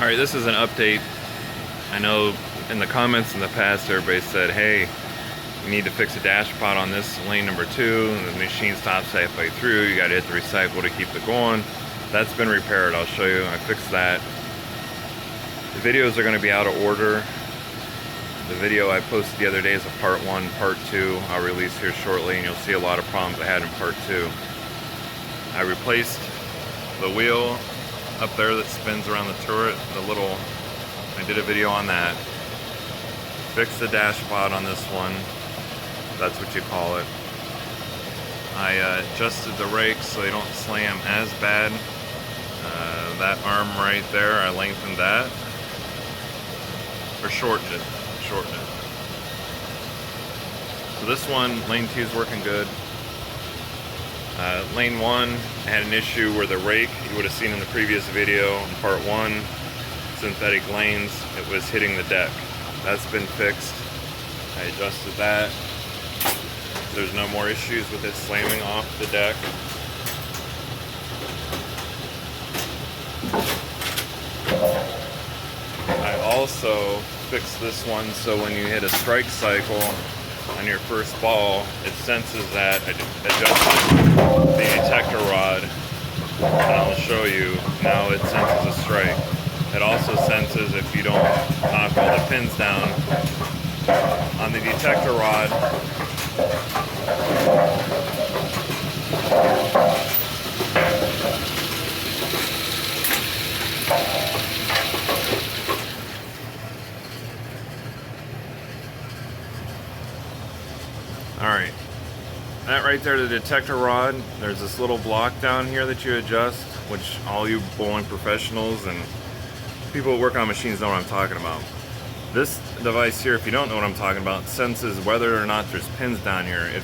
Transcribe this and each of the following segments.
Alright, this is an update. I know in the comments in the past everybody said, hey, you need to fix a dash pod on this lane number 2, and the machine stops halfway through, you gotta hit the recycle to keep it going. That's been repaired, I'll show you. I fixed that. The videos are gonna be out of order. The video I posted the other day is a part 1, part 2. I'll release here shortly, and you'll see a lot of problems I had in part 2. I replaced the wheel up there that spins around the turret, I did a video on that. Fixed the dash pod on this one, that's what you call it. I adjusted the rakes so they don't slam as bad. That arm right there, I lengthened that, or shortened it. So this one, lane 2 is working good. Lane 1 had an issue where the rake, you would have seen in the previous video in part 1, synthetic lanes, it was hitting the deck. That's been fixed. I adjusted that. There's no more issues with it slamming off the deck. I also fixed this one so when you hit a strike cycle on your first ball, it senses that. I adjusted the detector rod, and I'll show you. Now it senses a strike. It also senses if you don't knock all the pins down on the detector rod. Alright, that right there, the detector rod, there's this little block down here that you adjust, which all you bowling professionals and people who work on machines know what I'm talking about. This device here, if you don't know what I'm talking about, senses whether or not there's pins down here. It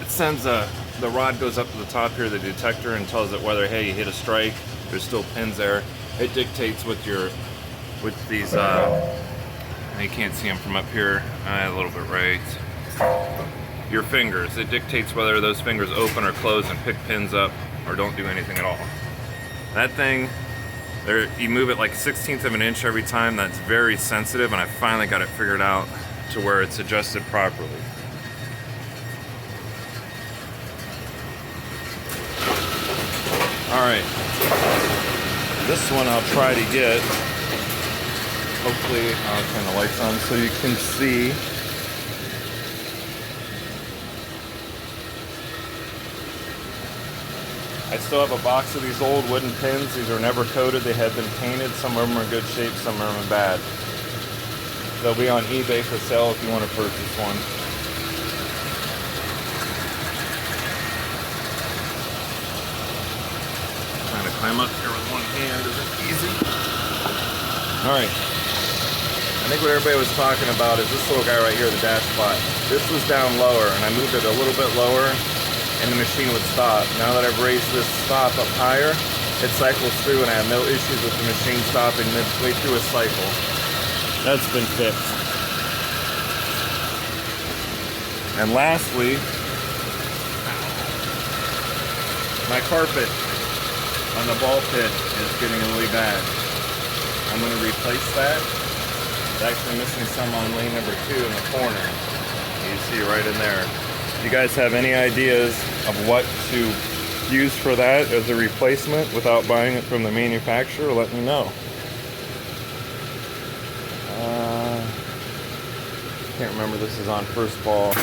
sends the rod goes up to the top here, the detector, and tells it whether, hey, you hit a strike, there's still pins there. It dictates with these, you can't see them from up here, a little bit right. Your fingers. It dictates whether those fingers open or close and pick pins up or don't do anything at all. That thing, you move it like 1/16 of an inch every time. That's very sensitive, and I finally got it figured out to where it's adjusted properly. Alright, this one I'll try to get. Hopefully, I'll turn the lights on so you can see. I still have a box of these old wooden pins. These are never coated. They have been painted. Some of them are in good shape, some of them are bad. They'll be on eBay for sale if you want to purchase one. Trying to climb up here with one hand isn't easy. Alright. I think what everybody was talking about is this little guy right here, the dash pot. This was down lower, and I moved it a little bit lower, and the machine would stop. Now that I've raised this stop up higher, it cycles through, and I have no issues with the machine stopping midway through a cycle. That's been fixed. And lastly, my carpet on the ball pit is getting really bad. I'm going to replace that. It's actually missing some on lane number 2 in the corner. You see right in there. If you guys have any ideas of what to use for that as a replacement without buying it from the manufacturer, let me know. Can't remember, this is on first ball.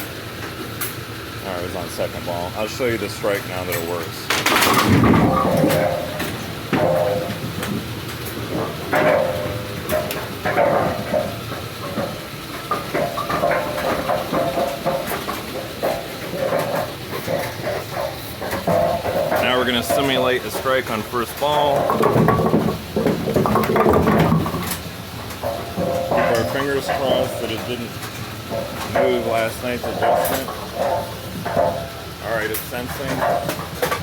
Alright, it was on second ball. I'll show you the strike now that it works. Now we're going to simulate a strike on first ball. Keep our fingers crossed that it didn't move last night's adjustment. Alright, it's sensing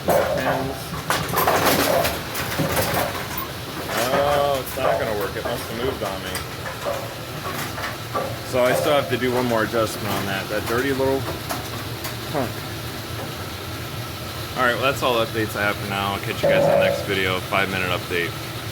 the pins. Oh, it's not going to work. It must have moved on me. So I still have to do one more adjustment on that. That dirty little punk. Alright, well that's all the updates I have for now. I'll catch you guys in the next video, 5-minute update.